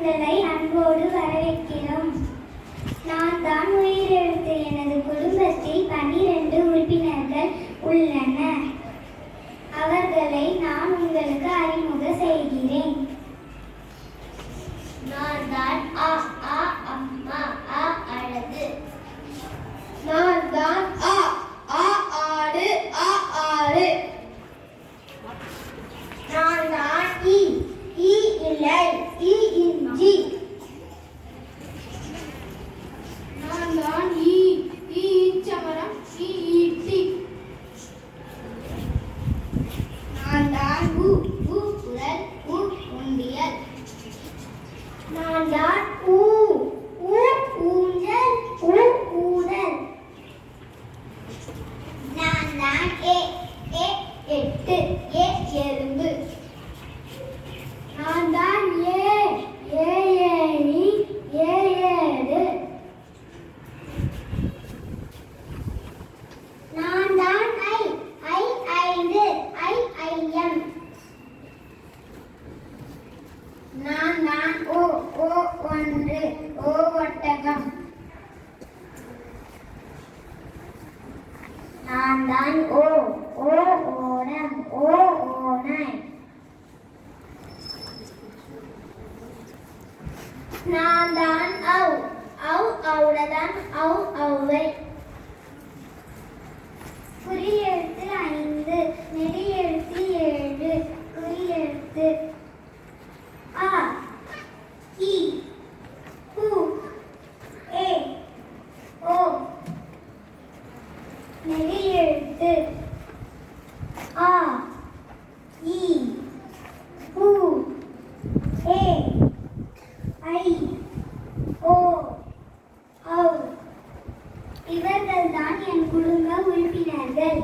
உங்களை அன்போடு வரவேற்கிறோம். நான் தான் உயிரெழுத்து. எனது குடும்பத்தில் 12 உறுப்பினர்கள் உள்ளனர். அவர்களை நான் உங்களுக்கு அறிமுகம் செய்கிறேன். நான் தான் அ ஆ அம்மா அ அழகு. நான் தான் அ ஆ ஆடு அ ஆடு. நான் தான் இ இலை இ இஞ்சி. நான் தான் ஈச்சமரம் இ ஈட்டி. நான் தான் உ குரல் உ உண்டியல். நான் தான் ஊ ஊஞ்சல் உ ஊதல். நான் தான் எட்டு எறும்பு. நான் தான் ஏணி ஏழு. நான் தான் ஐந்து ஐயம். நான் தான் ஒன்று ஒட்டகம். நான் தான் ஓடம் ஓனை. நான் தான் ஔடதான் ஔவை. குறியெழுத்து 5, நெடியெழுத்து 7. குறியெழுத்து ஆ இ உ ஏ ஓ. நெடியெழுத்து ஆ இ உ ஏ ஐ ஓ ஔ. இவர்கள்தான் என் குடும்ப உறுப்பினர்கள்.